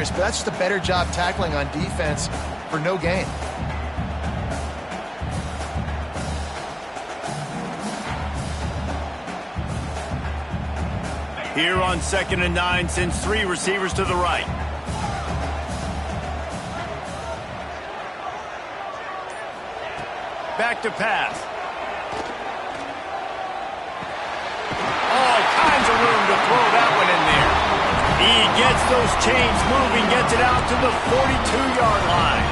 dangerous, but that's just a better job tackling on defense for no gain. Here on 2nd and 9, sends 3 receivers to the right. Back to pass. All kinds of room to throw that one in there. He gets those chains moving, gets it out to the 42-yard line.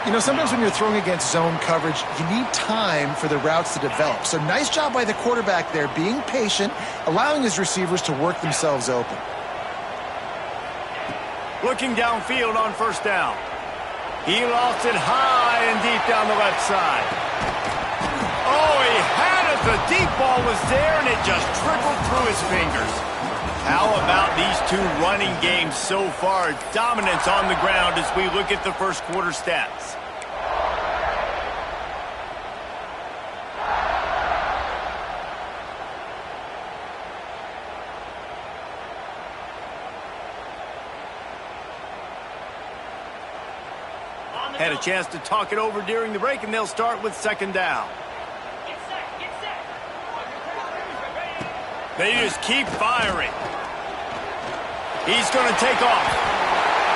You know, sometimes when you're throwing against zone coverage, you need time for the routes to develop. So nice job by the quarterback there, being patient, allowing his receivers to work themselves open. Looking downfield on 1st down. He lost it high and deep down the left side. Oh, he had it. The deep ball was there, and it just trickled through his fingers. How about these 2 running games so far? Dominance on the ground as we look at the first quarter stats. Had a chance to talk it over during the break, and they'll start with 2nd down. They just keep firing. He's going to take off.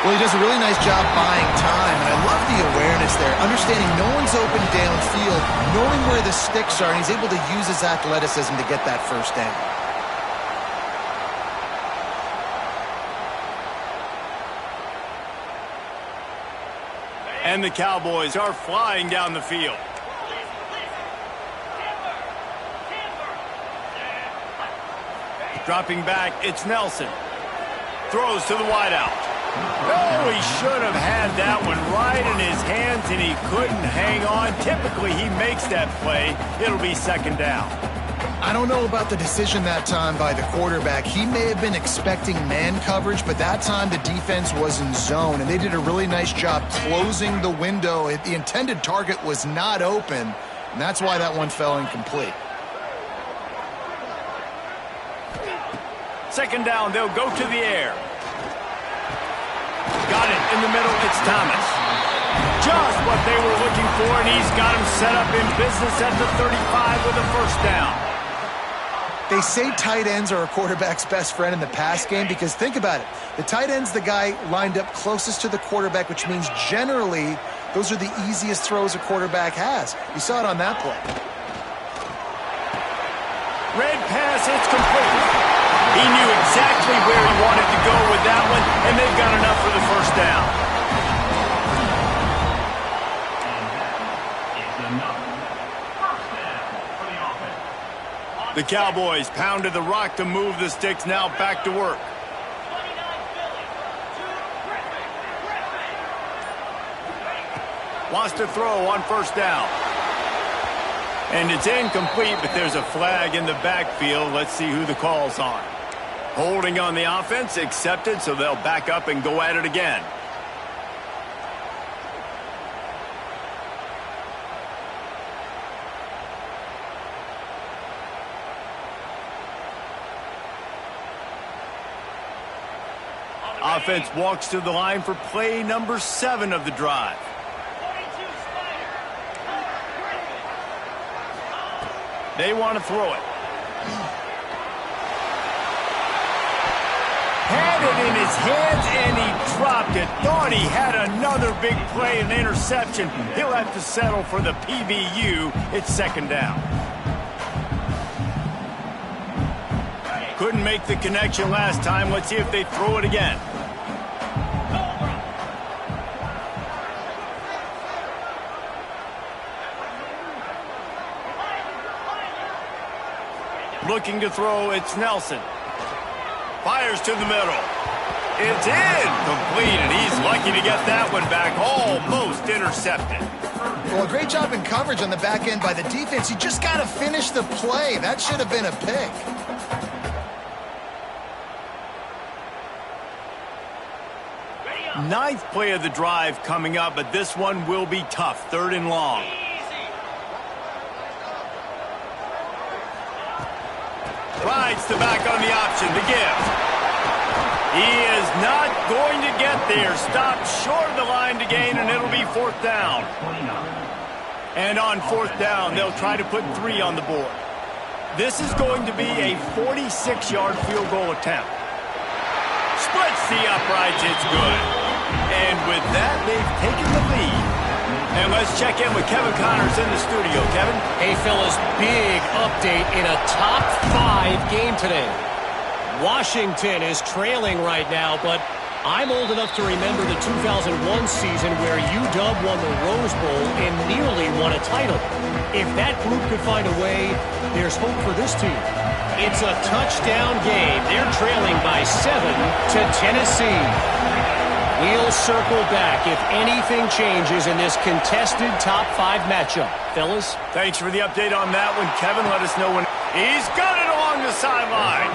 Well, he does a really nice job buying time, and I love the awareness there. Understanding no one's open downfield, knowing where the sticks are, and he's able to use his athleticism to get that 1st down. And the Cowboys are flying down the field. Dropping back, it's Nelson. Throws to the wideout. Oh, he should have had that one right in his hands, and he couldn't hang on. Typically, he makes that play. It'll be 2nd down. I don't know about the decision that time by the quarterback. He may have been expecting man coverage, but that time the defense was in zone, and they did a really nice job closing the window. The intended target was not open, and that's why that one fell incomplete. 2nd down, they'll go to the air. Got it in the middle, it's Thomas. Just what they were looking for, and he's got him set up in business at the 35 with a 1st down. They say tight ends are a quarterback's best friend in the pass game because think about it. The tight end's the guy lined up closest to the quarterback, which means generally those are the easiest throws a quarterback has. You saw it on that play. Red pass, it's complete. He knew exactly where he wanted to go with that one, and they've got enough for the 1st down. The Cowboys pounded the rock to move the sticks, now back to work. Wants to throw on 1st down. And it's incomplete, but there's a flag in the backfield. Let's see who the call's on. Holding on the offense, accepted, so they'll back up and go at it again. Offense walks to the line for play number 7 of the drive. They want to throw it. Had it in his hands, and he dropped it. Thought he had another big play, an interception. He'll have to settle for the PBU. It's 2nd down. Couldn't make the connection last time. Let's see if they throw it again. Looking to throw, it's Nelson. Fires to the middle. It's incomplete, and he's lucky to get that one back. Almost intercepted. Well, a great job in coverage on the back end by the defense. You just got to finish the play. That should have been a pick. Ninth play of the drive coming up, but this one will be tough. 3rd and long. Rides the back on the option to give. He is not going to there. Stopped short of the line to gain, and it'll be 4th down. And on 4th down, they'll try to put 3 on the board. This is going to be a 46-yard field goal attempt. Splits the uprights, it's good. And with that, they've taken the lead. And let's check in with Kevin Connors in the studio. Kevin? Hey, fellas, big update in a top 5 game today. Washington is trailing right now, but I'm old enough to remember the 2001 season where UW won the Rose Bowl and nearly won a title. If that group could find a way, there's hope for this team. It's a touchdown game. They're trailing by 7 to Tennessee. We'll circle back if anything changes in this contested top 5 matchup. Fellas? Thanks for the update on that one, Kevin. Let us know when he's got it along the sideline.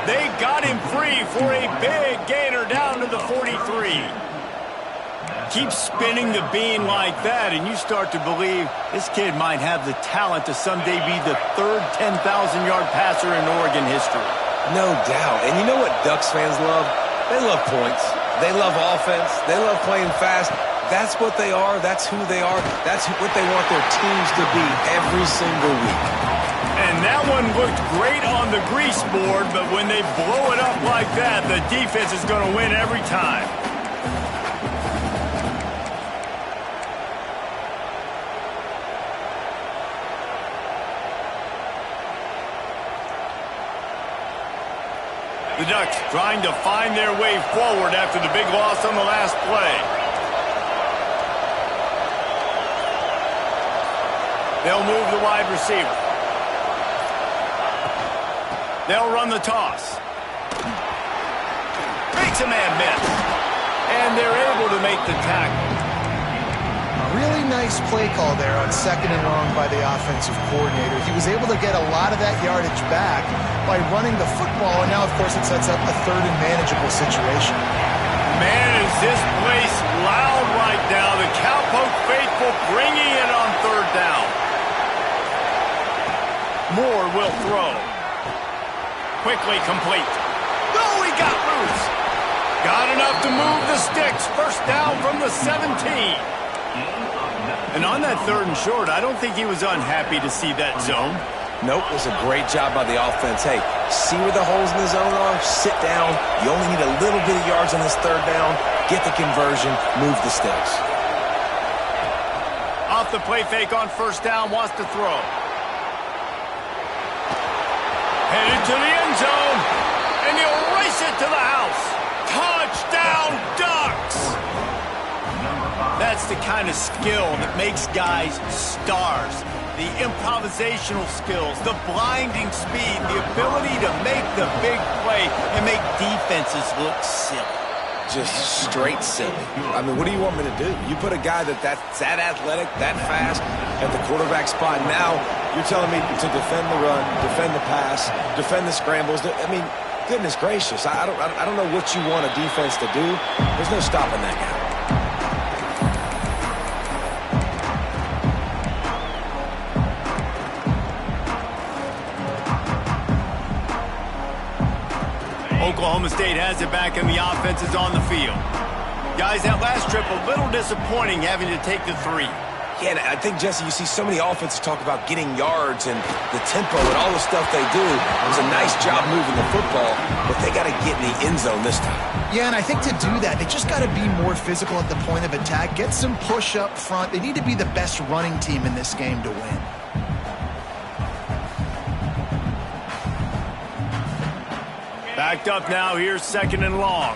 They got him free for a big gainer down to the 43. Keep spinning the bean like that, and you start to believe this kid might have the talent to someday be the 3rd 10,000-yard passer in Oregon history. No doubt. And you know what Ducks fans love? They love points. They love offense. They love playing fast. That's what they are. That's who they are. That's what they want their teams to be every single week. And that one looked great on the grease board, but when they blow it up like that, the defense is going to win every time. The Ducks trying to find their way forward after the big loss on the last play. They'll move the wide receiver. They'll run the toss. Makes a man miss. And they're able to make the tackle. Really nice play call there on 2nd and long by the offensive coordinator. He was able to get a lot of that yardage back by running the football, and now, of course, it sets up a 3rd and manageable situation. Man, is this place loud right now. The Cowpoke faithful bringing it on 3rd down. Moore will throw. Quickly complete. Oh, he got loose. Got enough to move the sticks. 1st down from the 17. And on that 3rd and short, I don't think he was unhappy to see that zone. Nope, it was a great job by the offense. Hey, see where the holes in the zone are? Sit down. You only need a little bit of yards on this 3rd down. Get the conversion. Move the sticks. Off the play fake on 1st down. Wants to throw. Headed to the end zone. And he'll race it to the house. Touchdown, Ducks! That's the kind of skill that makes guys stars. The improvisational skills, the blinding speed, the ability to make the big play and make defenses look silly. Just straight silly. I mean, what do you want me to do? You put a guy that's that athletic, that fast, at the quarterback spot. Now you're telling me to defend the run, defend the pass, defend the scrambles. I mean, goodness gracious. I don't know what you want a defense to do. There's no stopping that guy. Oklahoma State has it back and the offense is on the field. Guys, that last trip a little disappointing having to take the 3. Yeah, and I think, Jesse, you see so many offenses talk about getting yards and the tempo and all the stuff they do. It was a nice job moving the football, but they got to get in the end zone this time. Yeah, and I think to do that, they just got to be more physical at the point of attack, get some push up front. They need to be the best running team in this game to win. Backed up now, here's 2nd and long.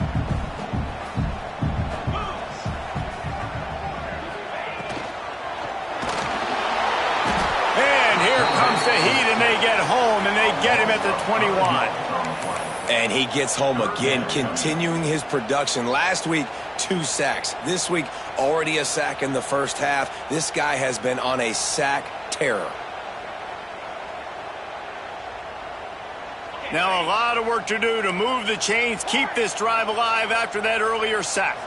And here comes the heat, and they get home, and they get him at the 21. And he gets home again, continuing his production. Last week, 2 sacks. This week, already a sack in the 1st half. This guy has been on a sack terror. Now a lot of work to do to move the chains, keep this drive alive after that earlier sack.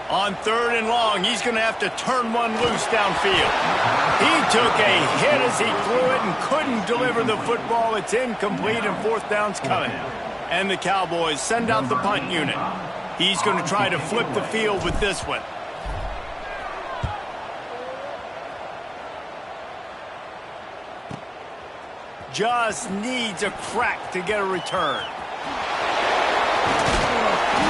On 3rd and long, he's going to have to turn one loose downfield. He took a hit is. He threw it and couldn't deliver the football. It's incomplete, and fourth down's coming. And the Cowboys send out the punt unit. He's going to try to flip the field with this one. Just needs a crack to get a return.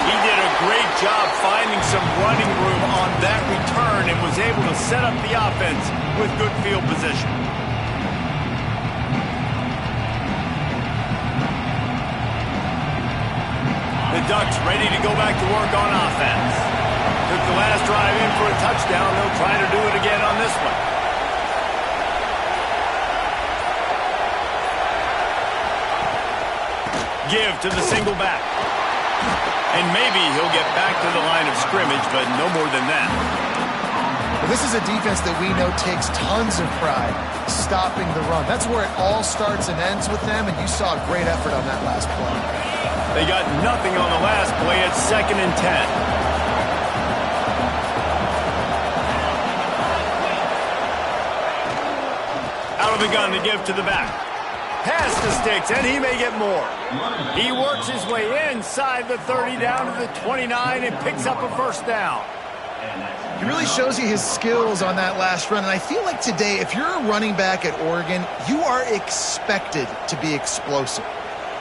He did a great job finding some running room on that return and was able to set up the offense with good field position. The Ducks ready to go back to work on offense. Took the last drive in for a touchdown. They'll try to do it again on this one. Give to the single back. And maybe he'll get back to the line of scrimmage, but no more than that. Well, this is a defense that we know takes tons of pride stopping the run. That's where it all starts and ends with them, and you saw a great effort on that last play. They got nothing on the last play. It's 2nd and 10. Out of the gun to give to the back. Pass to Sticks, and he may get more. He works his way inside the 30 down to the 29 and picks up a first down. He really shows you his skills on that last run, and I feel like today, if you're a running back at Oregon, you are expected to be explosive.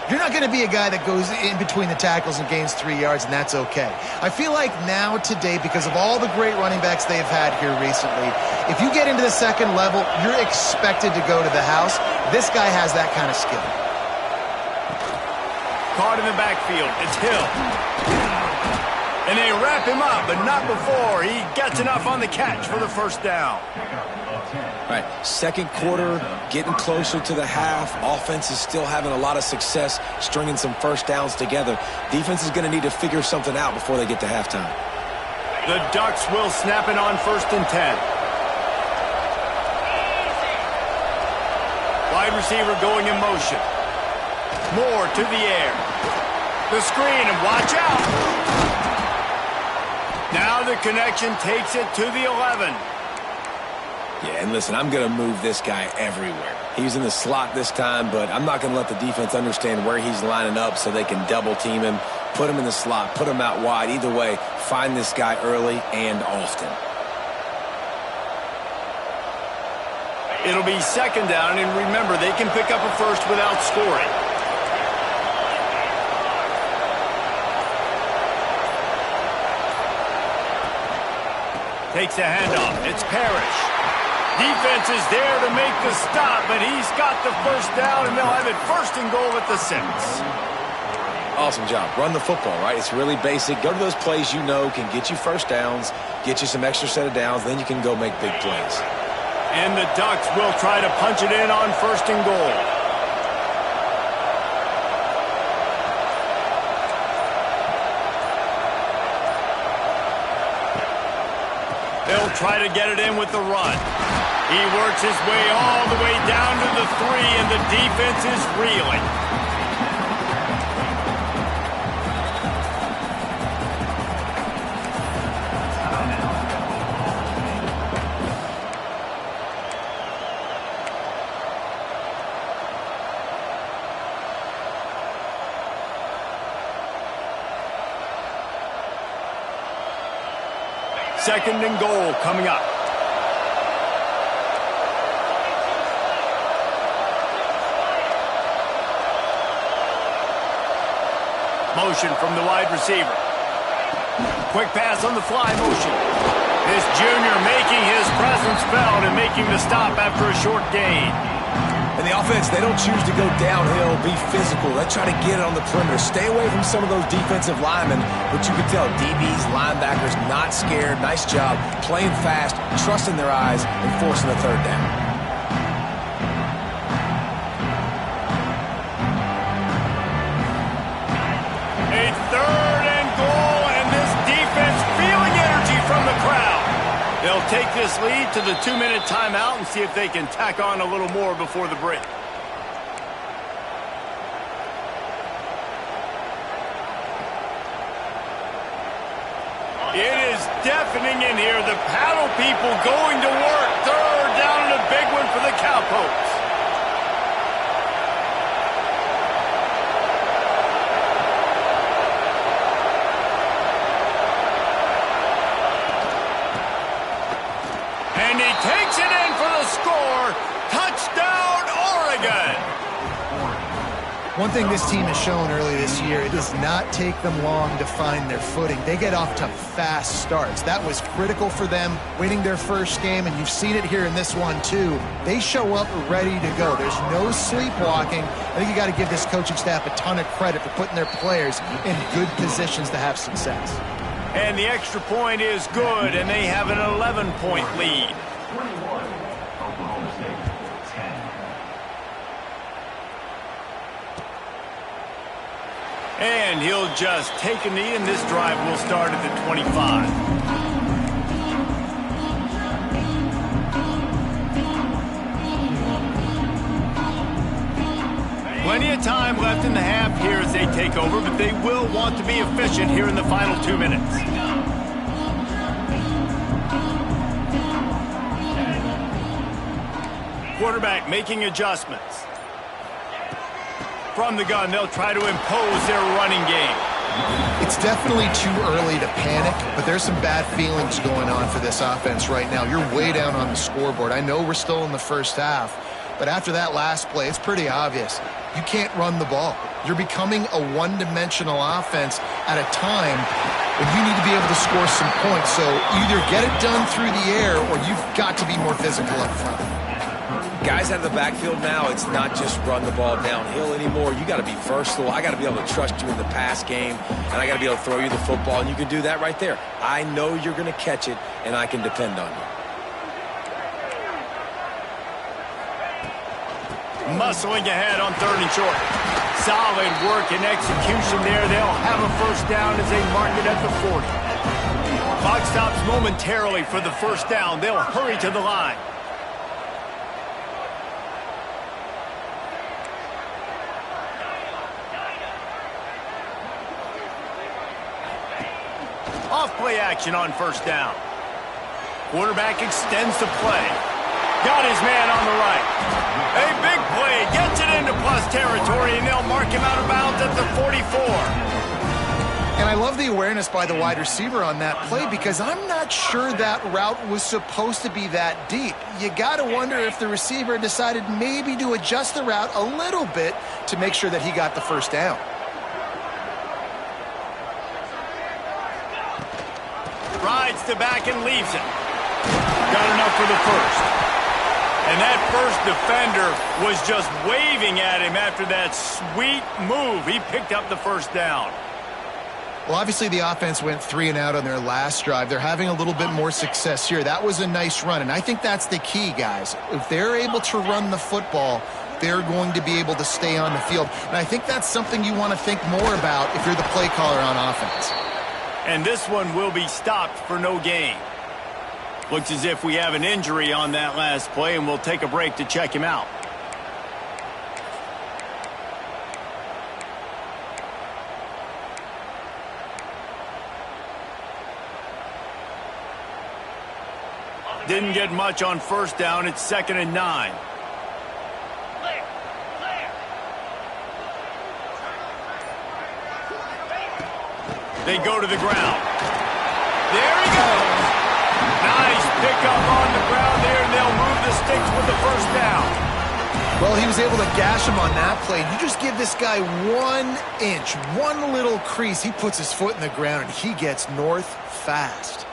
You're not going to be a guy that goes in between the tackles and gains 3 yards, and that's okay. I feel like now today, because of all the great running backs they've had here recently, if you get into the second level, you're expected to go to the house. This guy has that kind of skill. Caught in the backfield. It's Hill. And they wrap him up, but not before he gets enough on the catch for the first down. Right, second quarter, getting closer to the half. Offense is still having a lot of success stringing some first downs together. Defense is going to need to figure something out before they get to halftime. The Ducks will snap it on 1st and 10. Wide receiver going in motion. Moore to the air. The screen, and watch out. Now the connection takes it to the 11. Yeah, and listen, I'm going to move this guy everywhere. He's in the slot this time, but I'm not going to let the defense understand where he's lining up so they can double team him, put him in the slot, put him out wide. Either way, find this guy early and often. It'll be 2nd down, and remember, they can pick up a first without scoring. Takes a handoff. It's Parrish. Defense is there to make the stop, but he's got the first down, and they'll have it 1st and goal at the 6. Awesome job. Run the football, right? It's really basic. Go to those plays you know can get you first downs, get you some extra set of downs, then you can go make big plays. And the Ducks will try to punch it in on 1st and goal. They'll try to get it in with the run. He works his way all the way down to the 3, and the defense is reeling. Second and goal coming up. Motion from the wide receiver. Quick pass on the fly motion. This junior making his presence felt and making the stop after a short gain. And the offense, they don't choose to go downhill, be physical. They try to get it on the perimeter. Stay away from some of those defensive linemen, but you can tell DBs, linebackers, not scared. Nice job playing fast, trusting their eyes, and forcing the 3rd down. A 3rd and goal, and this defense feeling energy from the crowd. They'll take this lead to the 2-minute timeout and see if they can tack on a little more before the break. It is deafening in here. The paddle people going to work. 3rd down and a big one for the Cowpokes. One thing this team has shown early this year, it does not take them long to find their footing. They get off to fast starts. That was critical for them winning their first game, and you've seen it here in this one too. They show up ready to go. There's no sleepwalking. I think you got to give this coaching staff a ton of credit for putting their players in good positions to have success. And the extra point is good, and they have an 11-point lead. And he'll just take a knee, and this drive will start at the 25. Plenty of time left in the half here as they take over, but they will want to be efficient here in the final 2 minutes. Quarterback making adjustments. From the gun, they'll try to impose their running game. It's definitely too early to panic, but there's some bad feelings going on for this offense right now. You're way down on the scoreboard. I know we're still in the first half, but after that last play, it's pretty obvious. You can't run the ball. You're becoming a one-dimensional offense at a time when you need to be able to score some points. So either get it done through the air or you've got to be more physical up front. Guys out of the backfield now, it's not just run the ball downhill anymore. You got to be versatile. I got to be able to trust you in the pass game, and I got to be able to throw you the football, and you can do that right there. I know you're going to catch it, and I can depend on you. Muscling ahead on 3rd and short. Solid work and execution there. They'll have a first down as they mark it at the 40. Clock stops momentarily for the first down. They'll hurry to the line. Off-play action on first down. Quarterback extends the play. Got his man on the right. A big play. Gets it into plus territory, and they'll mark him out of bounds at the 44. And I love the awareness by the wide receiver on that play because I'm not sure that route was supposed to be that deep. You got to wonder if the receiver decided maybe to adjust the route a little bit to make sure that he got the first down. Rides to back and leaves it. Got enough for the first. And that first defender was just waving at him after that sweet move. He picked up the first down. Well, obviously the offense went 3 and out on their last drive. They're having a little bit more success here. That was a nice run, and I think that's the key, guys. If they're able to run the football, they're going to be able to stay on the field. And I think that's something you want to think more about if you're the play caller on offense. And this one will be stopped for no gain. Looks as if we have an injury on that last play, and we'll take a break to check him out. Didn't get much on first down. It's 2nd and 9. They go to the ground. There he goes. Nice pickup on the ground there, and they'll move the sticks with the first down. Well, he was able to gash him on that play. You just give this guy 1 inch, one little crease. He puts his foot in the ground, and he gets north fast.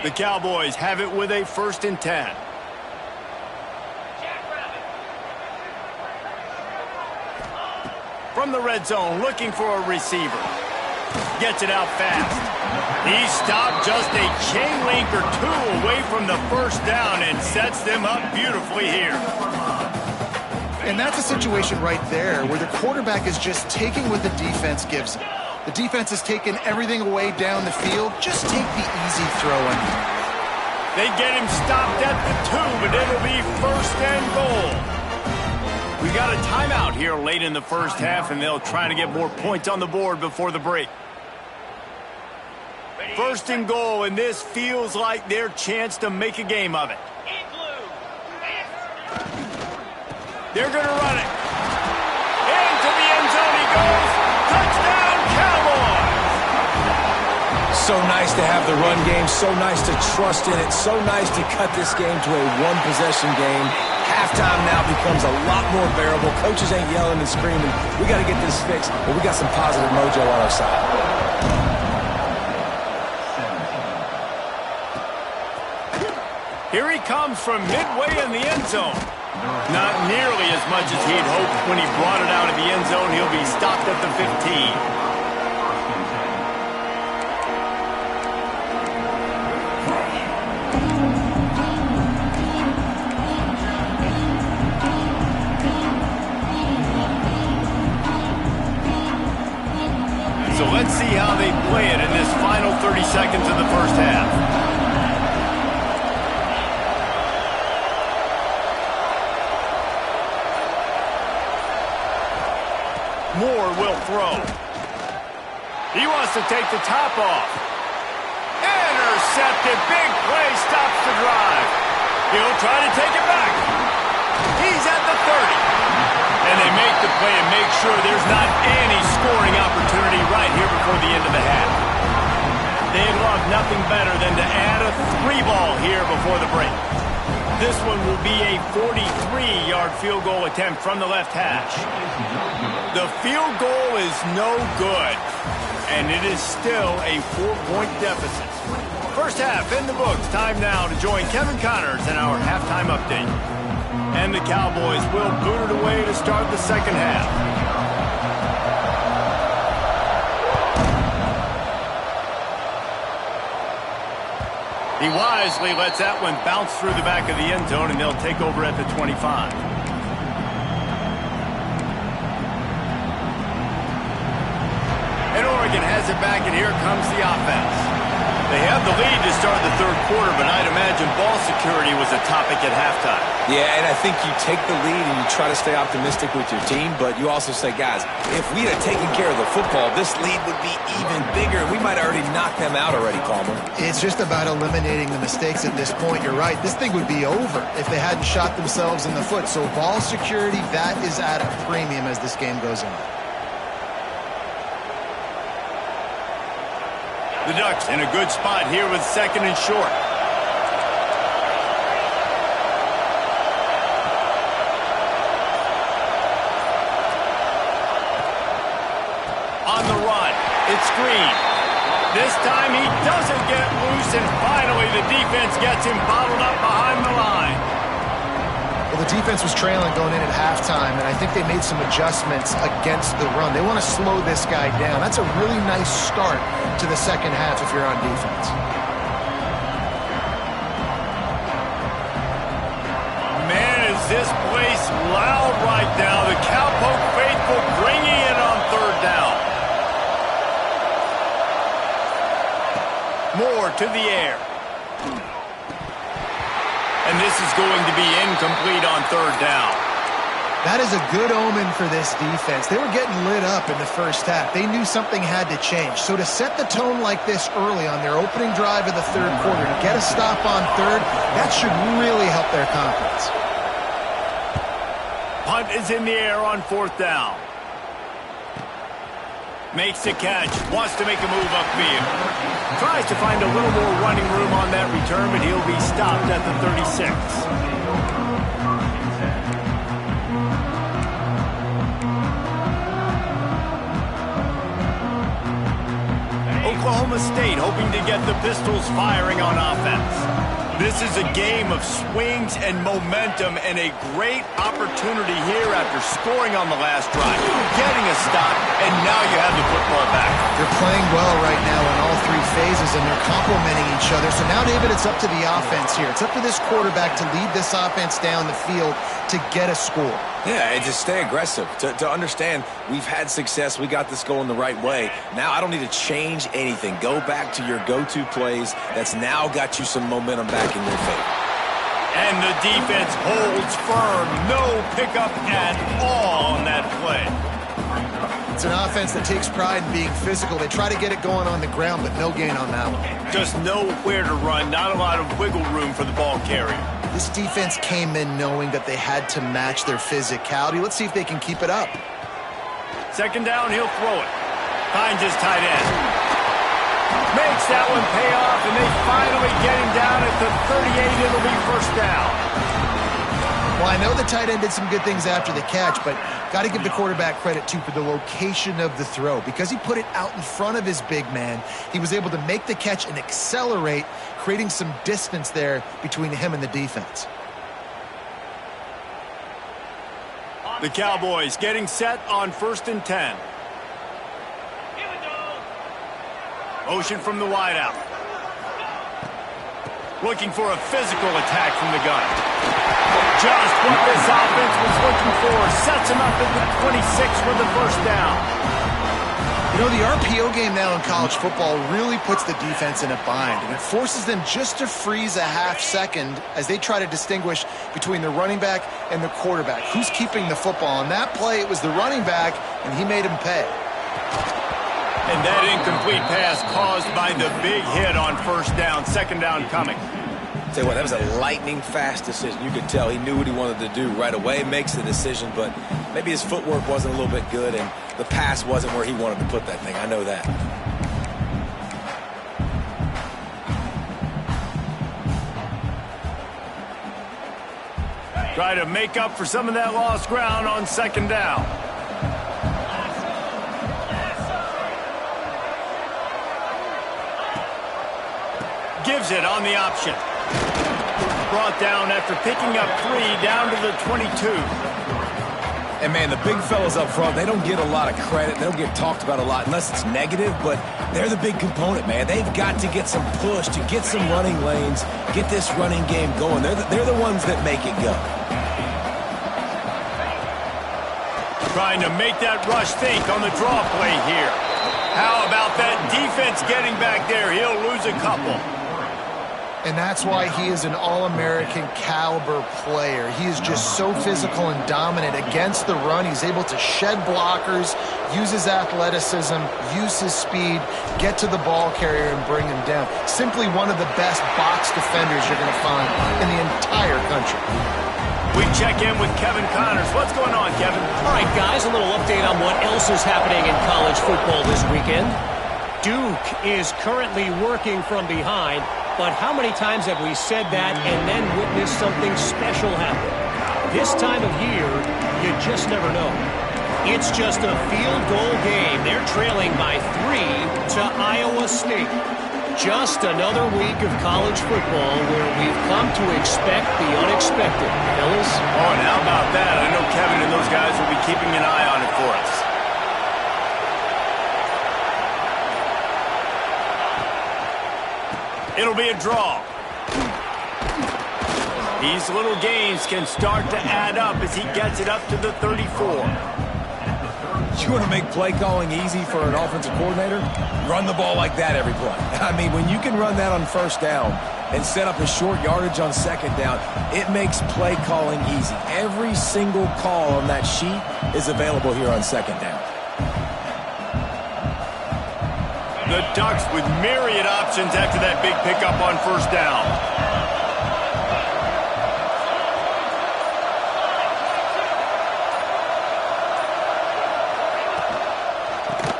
The Cowboys have it with a 1st and 10. From the red zone, looking for a receiver. Gets it out fast. He stopped just a chain link or 2 away from the first down and sets them up beautifully here. And that's a situation right there where the quarterback is just taking what the defense gives him. The defense has taken everything away down the field. Just take the easy throw in. They get him stopped at the 2, but it'll be 1st and goal. We got a timeout here late in the first half, and they'll try to get more points on the board before the break. 1st and goal, and this feels like their chance to make a game of it. They're going to run it. Into the end zone he goes. Touchdown, Cowboys! So nice to have the run game, so nice to trust in it, so nice to cut this game to a one-possession game. Halftime now becomes a lot more bearable. Coaches ain't yelling and screaming. We got to get this fixed, but we got some positive mojo on our side. Here he comes from midway in the end zone. Not nearly as much as he'd hoped when he brought it out of the end zone. He'll be stopped at the 15. So let's see how they play it in this final 30 seconds of the first half. Moore will throw. He wants to take the top off. Intercepted. Big play stops the drive. He'll try to take it back. He's at the 30. And they make the play and make sure there's not any scoring opportunity right here before the end of the half. They'd love nothing better than to add a 3-ball here before the break. This one will be a 43-yard field goal attempt from the left hash. The field goal is no good, and it is still a 4-point deficit. First half in the books. Time now to join Kevin Connors in our halftime update. And the Cowboys will boot it away to start the second half. He wisely lets that one bounce through the back of the end zone, and they'll take over at the 25. And Oregon has it back, and here comes the offense. They have the lead to start the third quarter, but I'd imagine ball security was a topic at halftime. Yeah, and I think you take the lead and you try to stay optimistic with your team, but you also say, guys, if we had taken care of the football, this lead would be even bigger. We might have already knocked them out already, Palmer. It's just about eliminating the mistakes at this point. You're right. This thing would be over if they hadn't shot themselves in the foot. So ball security, that is at a premium as this game goes on. The Ducks in a good spot here with second and short. On the run, it's Green. This time he doesn't get loose, and finally the defense gets him bottled up behind the line. Well, the defense was trailing going in at halftime, and I think they made some adjustments against the run. They want to slow this guy down. That's a really nice start to the second half if you're on defense. Man, is this place loud right now. The Cowpoke faithful bringing it on third down. Moore to the air. And this is going to be incomplete on third down. That is a good omen for this defense. They were getting lit up in the first half. They knew something had to change. So to set the tone like this early on their opening drive of the third quarter, to get a stop on third, that should really help their confidence. Punt is in the air on fourth down. Makes the catch. Wants to make a move upfield. Tries to find a little more running room on that return, but he'll be stopped at the 36. Oklahoma State hoping to get the Pistols firing on offense. This is a game of swings and momentum, and a great opportunity here after scoring on the last drive, getting a stop, and now you have the football back. They're playing well right now in all three phases, and they're complementing each other. So now, David, it's up to the offense here. It's up to this quarterback to lead this offense down the field to get a score. Yeah, and just stay aggressive. To understand we've had success, we got this going the right way. Now I don't need to change anything. Go back to your go-to plays. That's now got you some momentum back in your favor. And the defense holds firm. No pickup at all on that play. It's an offense that takes pride in being physical. They try to get it going on the ground, but no gain on that one. Just nowhere to run. Not a lot of wiggle room for the ball carrier. This defense came in knowing that they had to match their physicality. Let's see if they can keep it up. Second down, he'll throw it. Finds his tight end. Makes that one pay off, and they finally get him down at the 38. It'll be first down. Well, I know the tight end did some good things after the catch, but got to give the quarterback credit, too, for the location of the throw. Because he put it out in front of his big man, he was able to make the catch and accelerate, creating some distance there between him and the defense. The Cowboys getting set on 1st and 10. Motion from the wideout. Looking for a physical attack from the gun. Just what this offense was looking for. Sets him up at the 26 for the first down. You know, the RPO game now in college football really puts the defense in a bind, and it forces them just to freeze a half second as they try to distinguish between the running back and the quarterback. Who's keeping the football? On that play, it was the running back, and he made him pay. And that incomplete pass caused by the big hit on first down. Second down coming. Tell you what, that was a lightning-fast decision. You could tell he knew what he wanted to do right away, makes the decision, but maybe his footwork wasn't a little bit good, and the pass wasn't where he wanted to put that thing. I know that. Try to make up for some of that lost ground on second down. Gives it on the option. Brought down after picking up 3 down to the 22. And, man, the big fellas up front, they don't get a lot of credit. They don't get talked about a lot unless it's negative, but they're the big component, man. They've got to get some push, to get some running lanes, get this running game going. They're the ones that make it go. Trying to make that rush think on the draw play here. How about that defense getting back there? He'll lose a couple. And that's why he is an all-American caliber player. He is just so physical and dominant against the run. He's able to shed blockers, use his athleticism, use his speed, get to the ball carrier and bring him down. Simply one of the best box defenders you're going to find in the entire country. We check in with Kevin Connors. What's going on, Kevin? All right, guys, a little update on what else is happening in college football this weekend. Duke is currently working from behind. But how many times have we said that and then witnessed something special happen? This time of year, you just never know. It's just a field goal game. They're trailing by 3 to Iowa State. Just another week of college football where we've come to expect the unexpected. Fellas? Oh, and how about that? I know Kevin and those guys will be keeping an eye on it for us. It'll be a draw. These little gains can start to add up as he gets it up to the 34. You want to make play calling easy for an offensive coordinator? Run the ball like that every play. I mean, when you can run that on first down and set up a short yardage on second down, it makes play calling easy. Every single call on that sheet is available here on second down. The Ducks with myriad options after that big pickup on first down.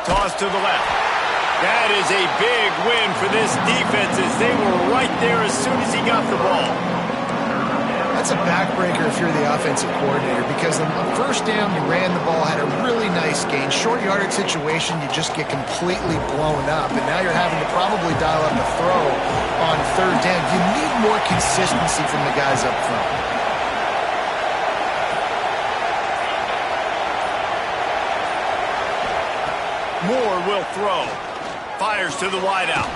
Toss to the left. That is a big win for this defense as they were right there as soon as he got the ball. That's a backbreaker if you're the offensive coordinator, because on first down, you ran the ball, had a really nice gain. Short yardage situation, you just get completely blown up, and now you're having to probably dial up a throw on third down. You need more consistency from the guys up front. Moore will throw. Fires to the wideout.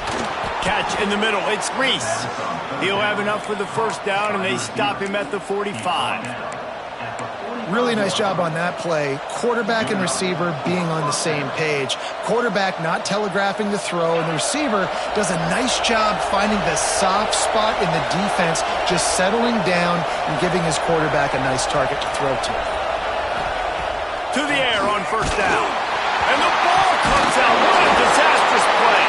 Catch in the middle. It's Reese. He'll have enough for the first down, and they stop him at the 45. Really nice job on that play. Quarterback and receiver being on the same page. Quarterback not telegraphing the throw, and the receiver does a nice job finding the soft spot in the defense, just settling down and giving his quarterback a nice target to throw to. To the air on first down. And the ball comes out. What a disastrous play.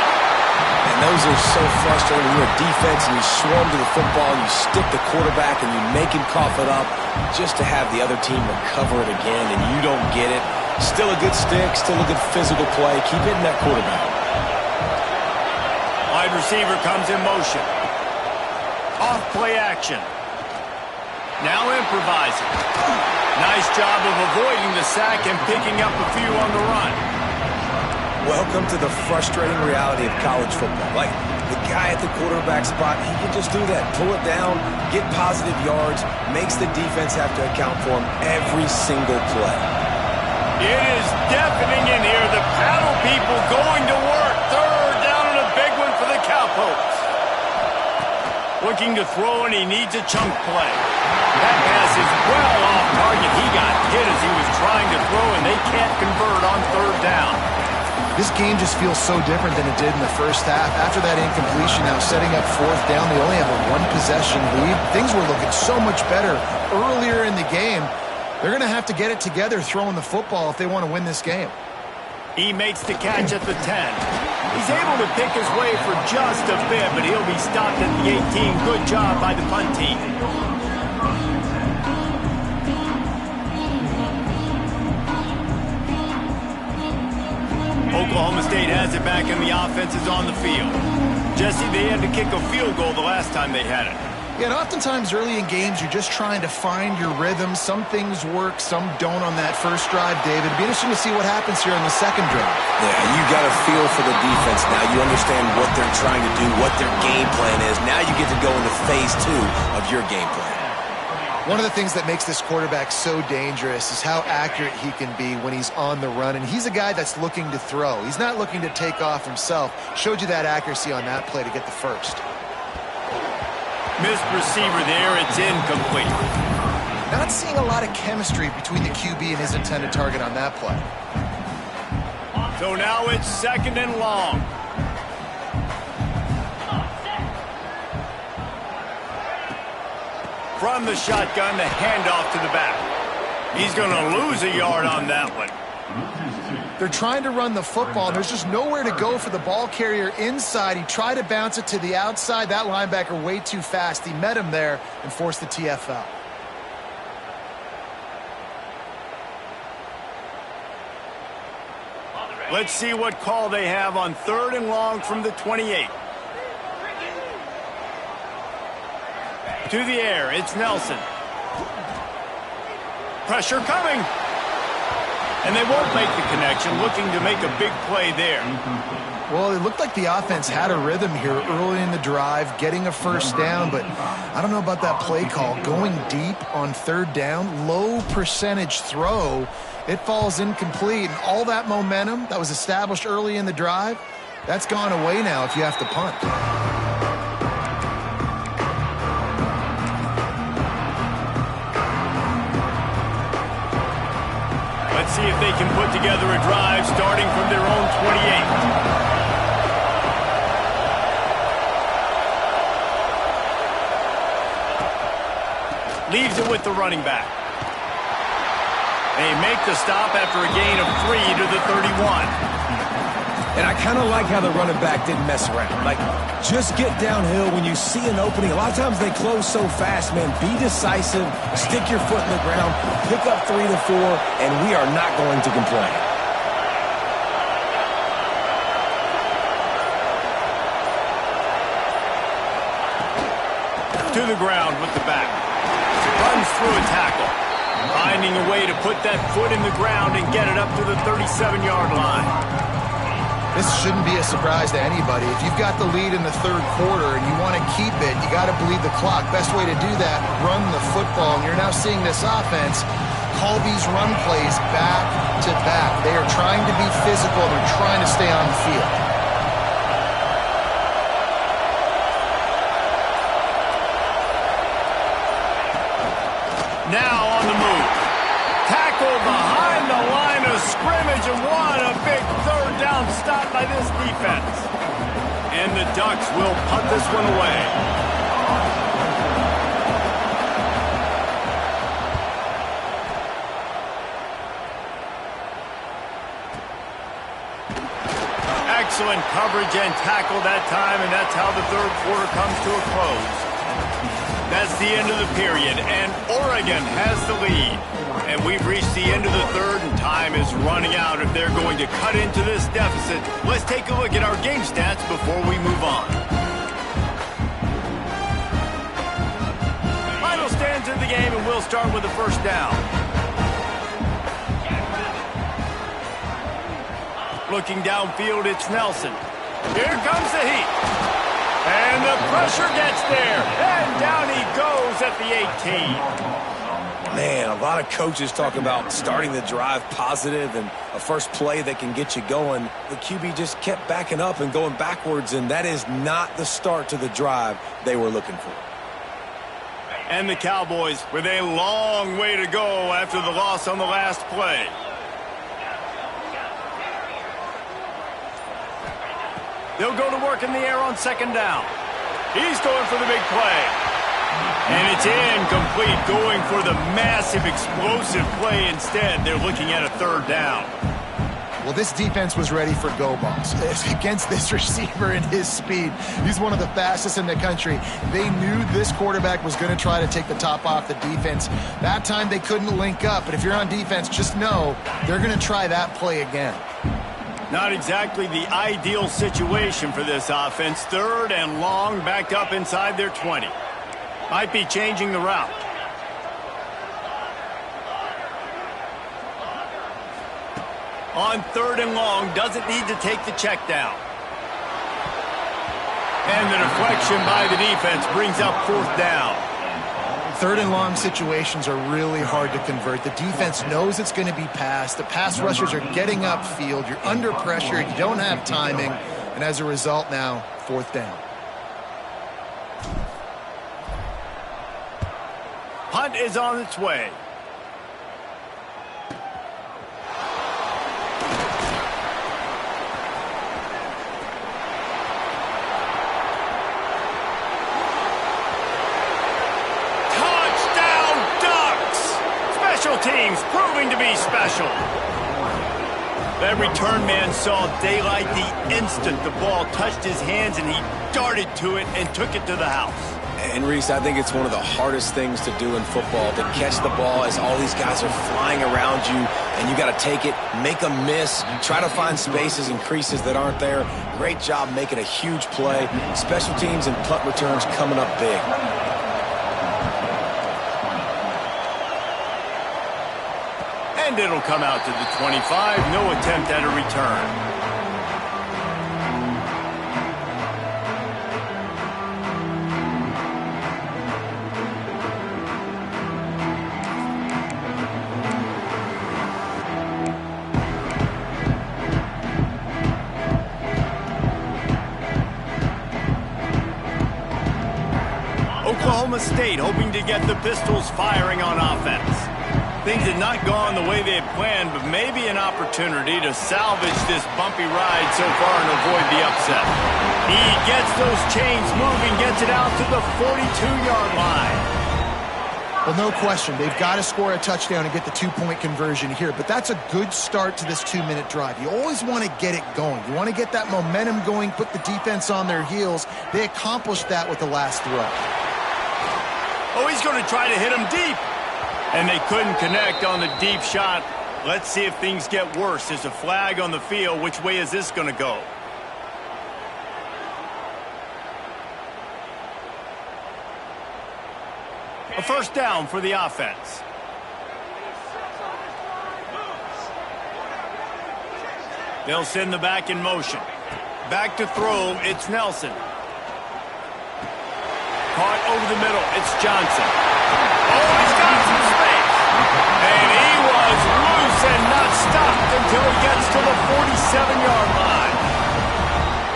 And those are so frustrating when you're a defense and you swarm to the football and you stick the quarterback and you make him cough it up just to have the other team recover it again and you don't get it. Still a good stick, still a good physical play. Keep hitting that quarterback. receiver comes in motion. Off play action. Now improvising. Nice job of avoiding the sack and picking up a few on the run. Welcome to the frustrating reality of college football. Like, the guy at the quarterback spot, he can just do that. Pull it down, get positive yards, makes the defense have to account for him every single play. It is deafening in here. The paddle people going to work. Third down and a big one for the Cowpokes. Looking to throw, and he needs a chunk play. That pass is well off target. He got hit as he was trying to throw, and they can't convert on third down. This game just feels so different than it did in the first half. After that incompletion, now setting up fourth down, they only have a one-possession lead. Things were looking so much better earlier in the game. They're going to have to get it together throwing the football if they want to win this game. He makes the catch at the 10. He's able to pick his way for just a bit, but he'll be stopped at the 18. Good job by the punt team. Oklahoma State has it back, and the offense is on the field. Jesse, they had to kick a field goal the last time they had it. Yeah, and oftentimes early in games, you're just trying to find your rhythm. Some things work, some don't on that first drive, David. It'd be interesting to see what happens here on the second drive. Yeah, you got a feel for the defense now. You understand what they're trying to do, what their game plan is. Now you get to go into phase 2 of your game plan. One of the things that makes this quarterback so dangerous is how accurate he can be when he's on the run. And he's a guy that's looking to throw. He's not looking to take off himself. Showed you that accuracy on that play to get the first. Missed receiver there. It's incomplete. Not seeing a lot of chemistry between the QB and his intended target on that play. So now it's second and long. From the shotgun, the handoff to the back. He's going to lose a yard on that one. They're trying to run the football. There's just nowhere to go for the ball carrier inside. He tried to bounce it to the outside. That linebacker way too fast. He met him there and forced the TFL. Let's see what call they have on third and long from the 28. To the air, it's Nelson. Pressure coming. And they won't make the connection, looking to make a big play there. Well, it looked like the offense had a rhythm here early in the drive, getting a first down, but I don't know about that play call. Going deep on third down, low percentage throw, it falls incomplete. And all that momentum that was established early in the drive, that's gone away now if you have to punt. Let's see if they can put together a drive starting from their own 28. Leaves it with the running back. They make the stop after a gain of 3 to the 31. And I kind of like how the running back didn't mess around. Like, just get downhill when you see an opening. A lot of times they close so fast, man. Be decisive, stick your foot in the ground, pick up 3 to 4, and we are not going to complain. To the ground with the back. Runs through a tackle. Finding a way to put that foot in the ground and get it up to the 37-yard line. This shouldn't be a surprise to anybody. If you've got the lead in the third quarter and you want to keep it, you got to bleed the clock. Best way to do that, run the football. And you're now seeing this offense call these run plays back to back. They are trying to be physical. They're trying to stay on the field. Now on the move. Tackle behind the line of scrimmage, and what a big third down stop by this defense. And the Ducks will punt this one away. Excellent coverage and tackle that time, and that's how the third quarter comes to a close. That's the end of the period, and Oregon has the lead. And we've reached the end of the third, and time is running out if they're going to cut into this deficit. Let's take a look at our game stats before we move on. into the game, and we'll start with the first down. Looking downfield, it's Nelson. Here comes the heat. And the pressure gets there. And down he goes at the 18. Man, a lot of coaches talk about starting the drive positive and a first play that can get you going. The QB just kept backing up and going backwards, and that is not the start to the drive they were looking for. And the Cowboys with a long way to go after the loss on the last play. They'll go to work in the air on second down. He's going for the big play. And it's incomplete, going for the massive, explosive play instead. They're looking at a third down. Well, this defense was ready for go balls against this receiver and his speed. He's one of the fastest in the country. They knew this quarterback was going to try to take the top off the defense. That time they couldn't link up, but if you're on defense, just know they're going to try that play again. Not exactly the ideal situation for this offense. Third and long, backed up inside their 20. Might be changing the route. On third and long, doesn't need to take the check down. And the deflection by the defense brings up fourth down. Third and long situations are really hard to convert. The defense knows it's going to be passed. The pass rushers are getting upfield. You're under pressure. You don't have timing. And as a result now, fourth down. Punt is on its way. Teams proving to be special. That return man saw daylight the instant the ball touched his hands, and he darted to it and took it to the house. And Reese, I think it's one of the hardest things to do in football, to catch the ball as all these guys are flying around you, and you got to take it, make a miss, try to find spaces and creases that aren't there. Great job making a huge play. Special teams and punt returns coming up big. And it'll come out to the 25. No attempt at a return. Oklahoma State hoping to get the Pistols firing on offense. Things had not gone the way they had planned, but maybe an opportunity to salvage this bumpy ride so far and avoid the upset. He gets those chains moving, gets it out to the 42-yard line. Well, no question. They've got to score a touchdown and get the two-point conversion here, but that's a good start to this 2-minute drive. You always want to get it going. You want to get that momentum going, put the defense on their heels. They accomplished that with the last throw. Oh, he's going to try to hit him deep. And they couldn't connect on the deep shot. Let's see if things get worse. There's a flag on the field. Which way is this going to go? A first down for the offense. They'll send the back in motion. Back to throw, it's Nelson. Caught over the middle, it's Johnson. Oh, he's got some space. And he was loose and not stopped until he gets to the 47-yard line.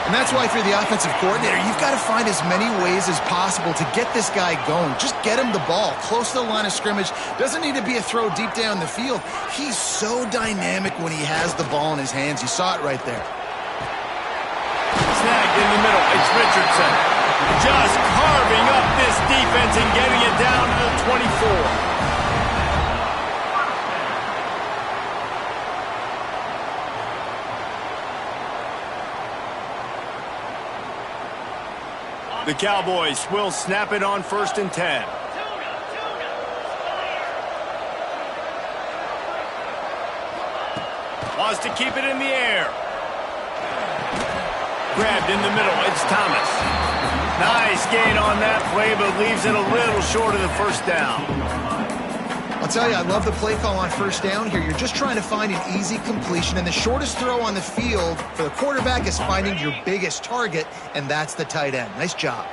And that's why, if you're the offensive coordinator, you've got to find as many ways as possible to get this guy going. Just get him the ball close to the line of scrimmage. Doesn't need to be a throw deep down the field. He's so dynamic when he has the ball in his hands. You saw it right there. Snagged in the middle. It's Richardson. Just carving up this defense and getting it down to the 24. The Cowboys will snap it on 1st and 10. Wants to keep it in the air. Grabbed in the middle. It's Thomas. Nice gain on that play, but leaves it a little short of the first down. I'll tell you, I love the play call on first down here. You're just trying to find an easy completion, and the shortest throw on the field for the quarterback is finding your biggest target, and that's the tight end. Nice job.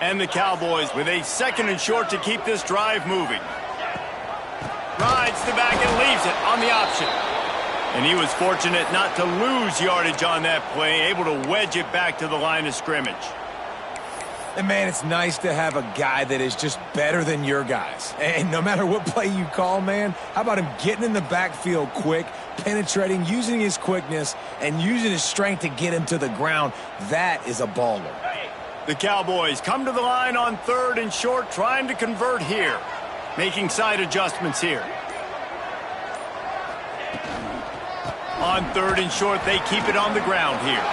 And the Cowboys with a 2nd and short to keep this drive moving. Rides the back and leaves it on the option. And he was fortunate not to lose yardage on that play, able to wedge it back to the line of scrimmage. And, man, it's nice to have a guy that is just better than your guys. And no matter what play you call, man, how about him getting in the backfield quick, penetrating, using his quickness, and using his strength to get him to the ground? That is a baller. The Cowboys come to the line on 3rd and short, trying to convert here. Making side adjustments here. On 3rd and short, they keep it on the ground here.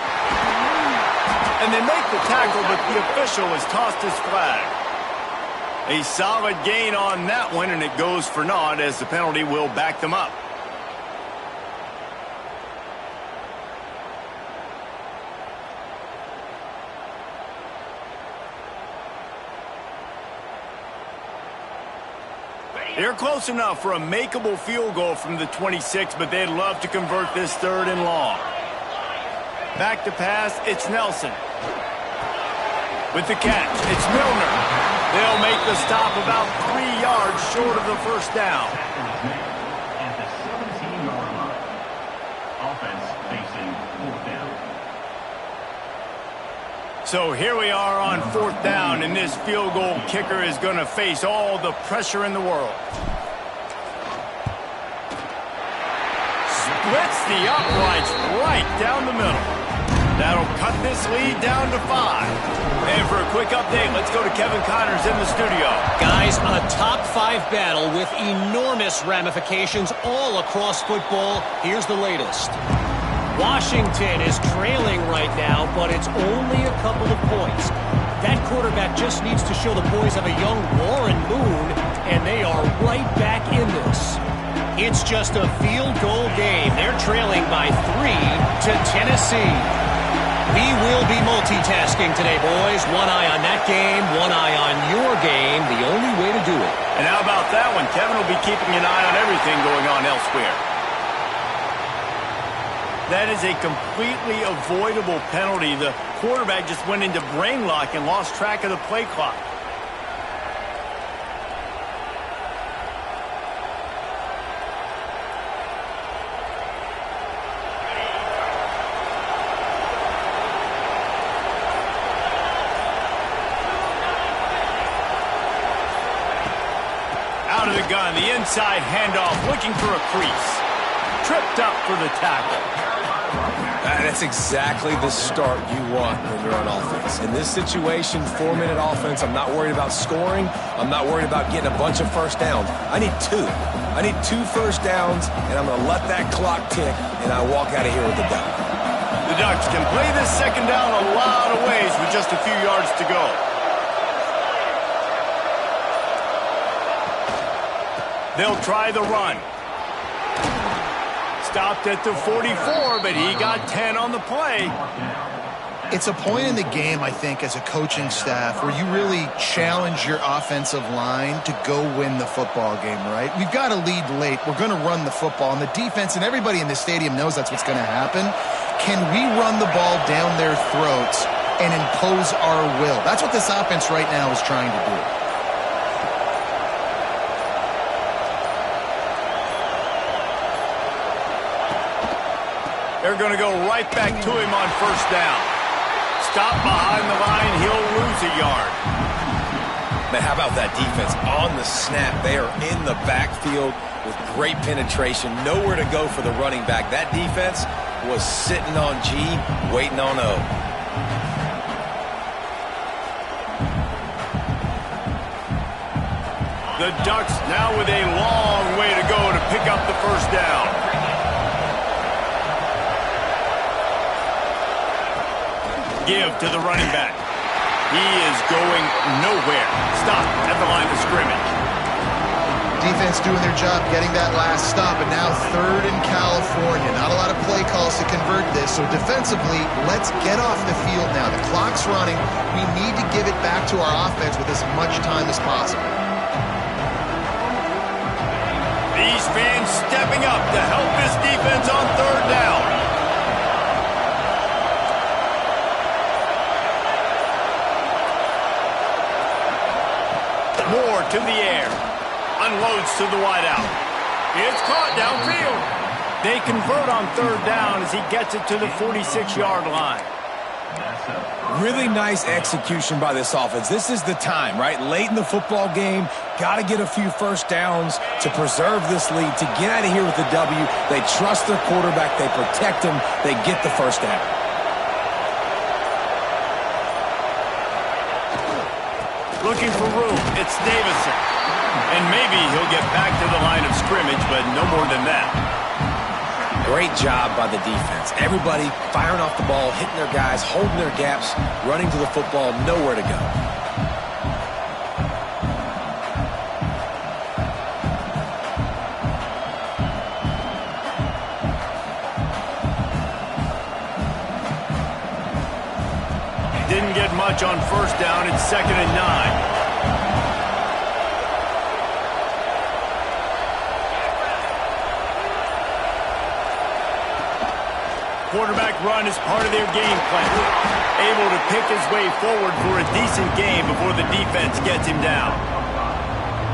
And they make the tackle, but the official has tossed his flag. A solid gain on that one, and it goes for naught as the penalty will back them up. They're close enough for a makeable field goal from the 26, but they'd love to convert this 3rd and long. Back to pass, it's Nelson. With the catch, it's Milner. They'll make the stop about 3 yards short of the first down. At the 17-yard line. Offense facing 4th down. So here we are on 4th down, and this field goal kicker is going to face all the pressure in the world. Splits the uprights right down the middle. That'll cut this lead down to 5. And for a quick update, let's go to Kevin Connors in the studio. Guys, a top 5 battle with enormous ramifications all across football. Here's the latest. Washington is trailing right now, but it's only a couple of points. That quarterback just needs to show the boys of a young Warren Moon, and they are right back in this. It's just a field goal game. They're trailing by 3 to Tennessee. We will be multitasking today, boys. One eye on that game, one eye on your game. The only way to do it. And how about that one? Kevin will be keeping an eye on everything going on elsewhere. That is a completely avoidable penalty. The quarterback just went into brain lock and lost track of the play clock. Out of the gun, the inside handoff, looking for a crease. Tripped up for the tackle. That's exactly the start you want when you're on offense. In this situation, 4-minute offense, I'm not worried about scoring. I'm not worried about getting a bunch of first downs. I need 2. I need 2 first downs, and I'm going to let that clock tick, and I walk out of here with the dub. The Ducks can play this second down a lot of ways with just a few yards to go. They'll try the run. Stopped at the 44, but he got 10 on the play. It's a point in the game, I think, as a coaching staff where you really challenge your offensive line to go win the football game, right? We've got to lead late. We're going to run the football. And the defense and everybody in the stadium knows that's what's going to happen. Can we run the ball down their throats and impose our will? That's what this offense right now is trying to do. They're going to go right back to him on first down. Stop behind the line, he'll lose a yard. Man, how about that defense on the snap? They are in the backfield with great penetration. Nowhere to go for the running back. That defense was sitting on G, waiting on O. The Ducks now with a long way to go to pick up the first down. Give to the running back. He is going nowhere. Stop at the line of scrimmage. Defense doing their job getting that last stop, and now 3rd in California. Not a lot of play calls else to convert this, so defensively, let's get off the field now. The clock's running. We need to give it back to our offense with as much time as possible. These fans stepping up to help this defense on third down. Moore to the air. Unloads to the wideout. It's caught downfield. They convert on third down as he gets it to the 46-yard line. Really nice execution by this offense. This is the time, right? Late in the football game, got to get a few first downs to preserve this lead, to get out of here with the W. They trust their quarterback. They protect him. They get the first down. Looking for room. It's Davison. And maybe he'll get back to the line of scrimmage, but no more than that. Great job by the defense. Everybody firing off the ball, hitting their guys, holding their gaps, running to the football, nowhere to go. Didn't get much on first down. It's 2nd and 9. Quarterback run is part of their game plan. Able to pick his way forward for a decent game before the defense gets him down.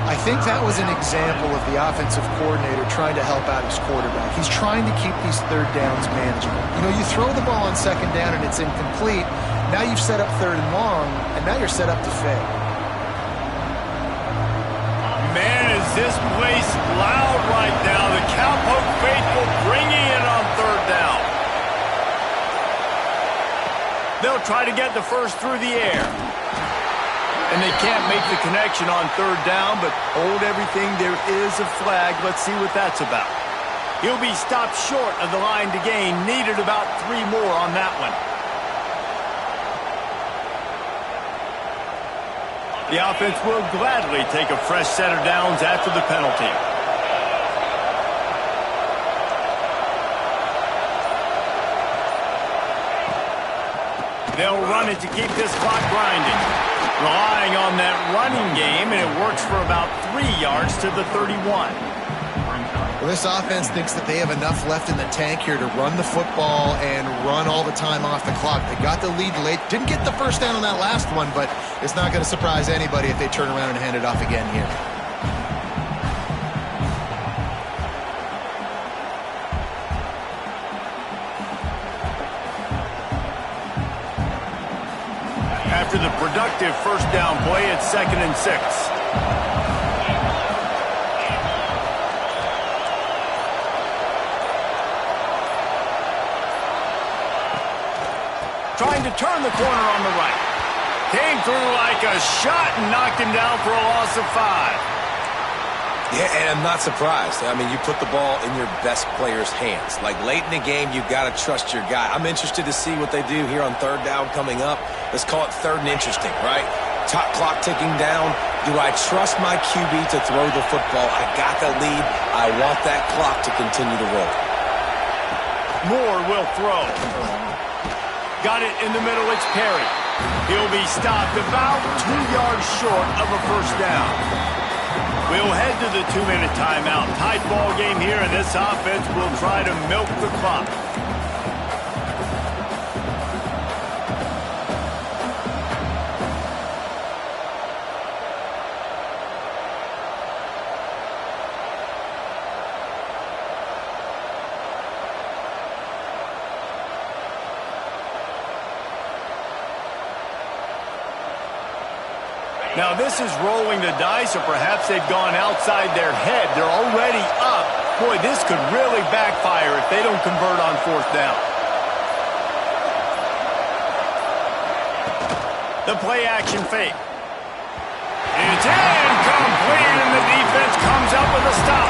I think that was an example of the offensive coordinator trying to help out his quarterback. He's trying to keep these third downs manageable. You know, you throw the ball on 2nd down and it's incomplete. Now you've set up 3rd and long, and now you're set up to fail. Man, is this place loud right now. The Cowpoke faithful bringing it on third down. They'll try to get the first through the air. And they can't make the connection on third down, but hold everything. There is a flag. Let's see what that's about. He'll be stopped short of the line to gain. Needed about 3 more on that one. The offense will gladly take a fresh set of downs after the penalty. They'll run it to keep this clock grinding. Relying on that running game, and it works for about 3 yards to the 31. Well, this offense thinks that they have enough left in the tank here to run the football and run all the time off the clock. They got the lead late. Didn't get the first down on that last one, but it's not going to surprise anybody if they turn around and hand it off again here. After the productive first down play, it's 2nd and 6. Trying to turn the corner on the right. Came through like a shot and knocked him down for a loss of 5. Yeah, and I'm not surprised. I mean, you put the ball in your best player's hands. Like, late in the game, you've got to trust your guy. I'm interested to see what they do here on third down coming up. Let's call it 3rd and interesting, right? Top clock ticking down. Do I trust my QB to throw the football? I got the lead. I want that clock to continue to roll. Moore will throw. Got it in the middle. It's Perry. He'll be stopped about 2 yards short of a first down. We'll head to the 2-minute timeout. Tight ball game here, and this offense will try to milk the clock. Now, this is rolling the dice, or perhaps they've gone outside their head. They're already up. Boy, this could really backfire if they don't convert on 4th down. The play action fake. It's incomplete, and the defense comes up with a stop.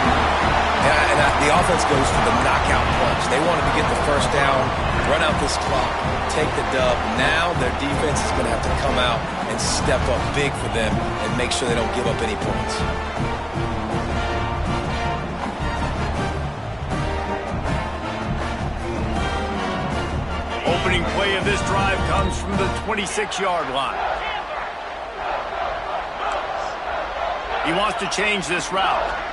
Yeah, and the offense goes for the knockout punch. They wanted to get the first down, run out this clock, take the dub. Now their defense is going to have to come out and step up big for them and make sure they don't give up any points. play of this drive comes from the 26-yard line. He wants to change this route.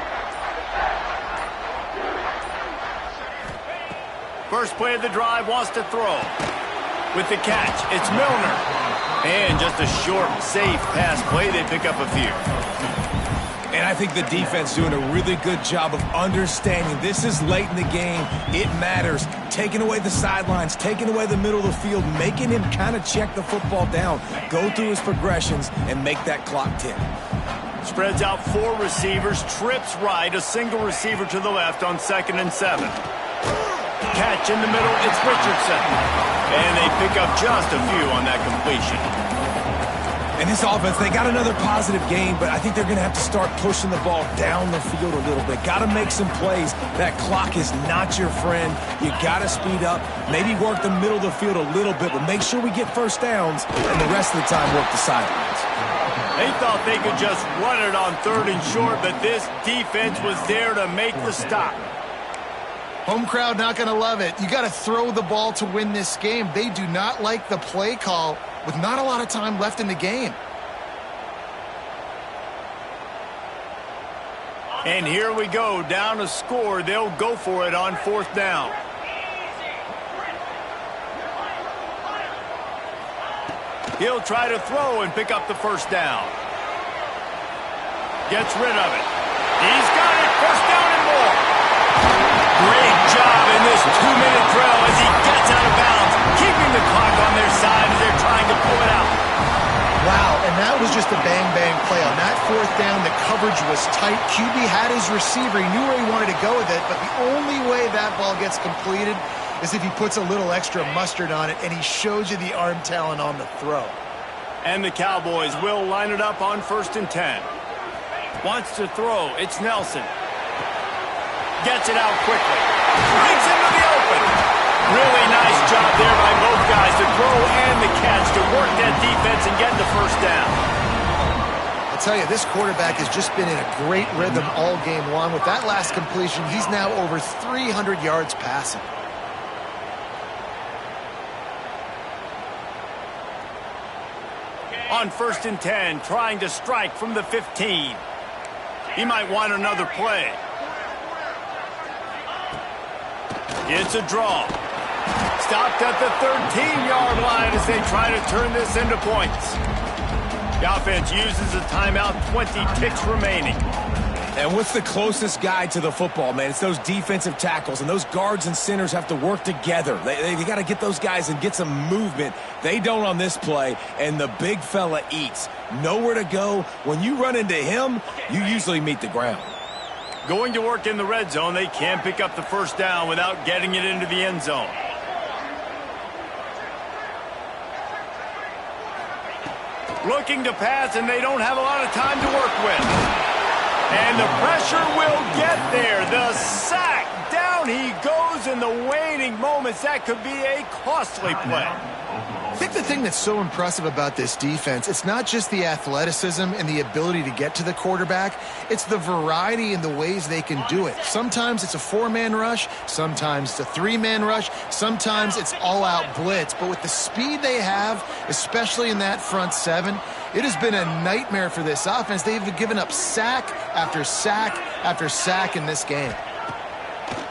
First play of the drive, wants to throw. With the catch, it's Milner. And just a short, safe pass play, they pick up a few. And I think the defense doing a really good job of understanding this is late in the game. It matters. Taking away the sidelines, taking away the middle of the field, making him kind of check the football down, go through his progressions, and make that clock tick. Spreads out 4 receivers, trips right, a single receiver to the left on 2nd and 7. Catch in the middle, it's Richardson. And they pick up just a few on that completion. And this offense, they got another positive game, but I think they're going to have to start pushing the ball down the field a little bit. Got to make some plays. That clock is not your friend. You got to speed up, maybe work the middle of the field a little bit, but make sure we get first downs, and the rest of the time work the sidelines. They thought they could just run it on 3rd and short, but this defense was there to make the stop. Home crowd not going to love it. You got to throw the ball to win this game. They do not like the play call with not a lot of time left in the game. And here we go, down a score. They'll go for it on 4th down. He'll try to throw and pick up the first down. Gets rid of it. He's got it, first down and more. Great job in this 2-minute drill as he gets out of bounds, keeping the clock on their side as they're trying to pull it out. Wow, and that was just a bang-bang play. On that 4th down, the coverage was tight. QB had his receiver. He knew where he wanted to go with it, but the only way that ball gets completed is if he puts a little extra mustard on it, and he shows you the arm talent on the throw. And the Cowboys will line it up on 1st and 10. Wants to throw. It's Nelson. Gets it out quickly. Breaks into the open. Really nice job there by both guys to throw and the catch to work that defense and get the first down. I'll tell you, this quarterback has just been in a great rhythm all game long. With that last completion, he's now over 300 yards passing. On 1st and 10, trying to strike from the 15. He might want another play. It's a draw. Stopped at the 13-yard line as they try to turn this into points. The offense uses a timeout, 20 ticks remaining. And what's the closest guy to the football, man? It's those defensive tackles, and those guards and centers have to work together. They got to get those guys and get some movement. They don't on this play, and the big fella eats. Nowhere to go. When you run into him, you usually meet the ground. Going to work in the red zone, they can't pick up the first down without getting it into the end zone. Looking to pass, and they don't have a lot of time to work with. And the pressure will get there. The sack. Down he goes in the waning moments. That could be a costly play. I think the thing that's so impressive about this defense, it's not just the athleticism and the ability to get to the quarterback. It's the variety in the ways they can do it. Sometimes it's a 4-man rush. Sometimes it's a 3-man rush. Sometimes it's all-out blitz. But with the speed they have, especially in that front 7, it has been a nightmare for this offense. They've given up sack after sack after sack in this game.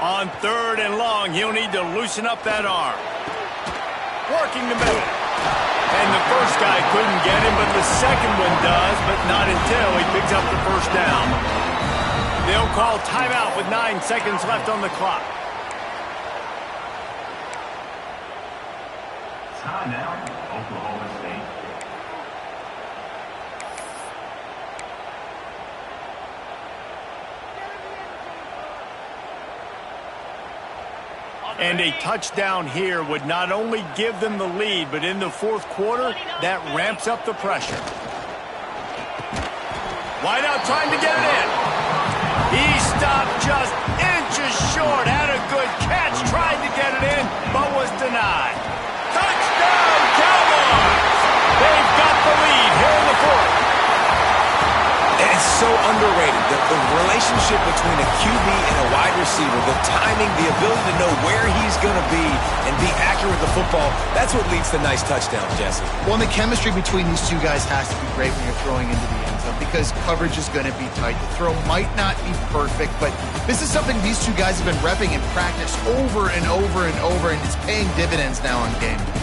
On 3rd and long, he'll need to loosen up that arm. Working the middle. And the first guy couldn't get him, but the second one does, but not until he picks up the first down. They'll call timeout with 9 seconds left on the clock. Timeout, Oklahoma State. And a touchdown here would not only give them the lead, but in the 4th quarter, that ramps up the pressure. Wideout trying to get it in. He stopped just inches short, had a good catch, tried to get it in, but was denied. Touchdown, Cowboys! They've got the lead here in the 4th. And it's so underrated. The relationship between a QB and a wide receiver, the timing, the ability to know where he's going to be and be accurate with the football, that's what leads to nice touchdowns, Jesse. Well, and the chemistry between these two guys has to be great when you're throwing into the end zone because coverage is going to be tight. The throw might not be perfect, but this is something these two guys have been repping in practice over and over and over, and it's paying dividends now in game.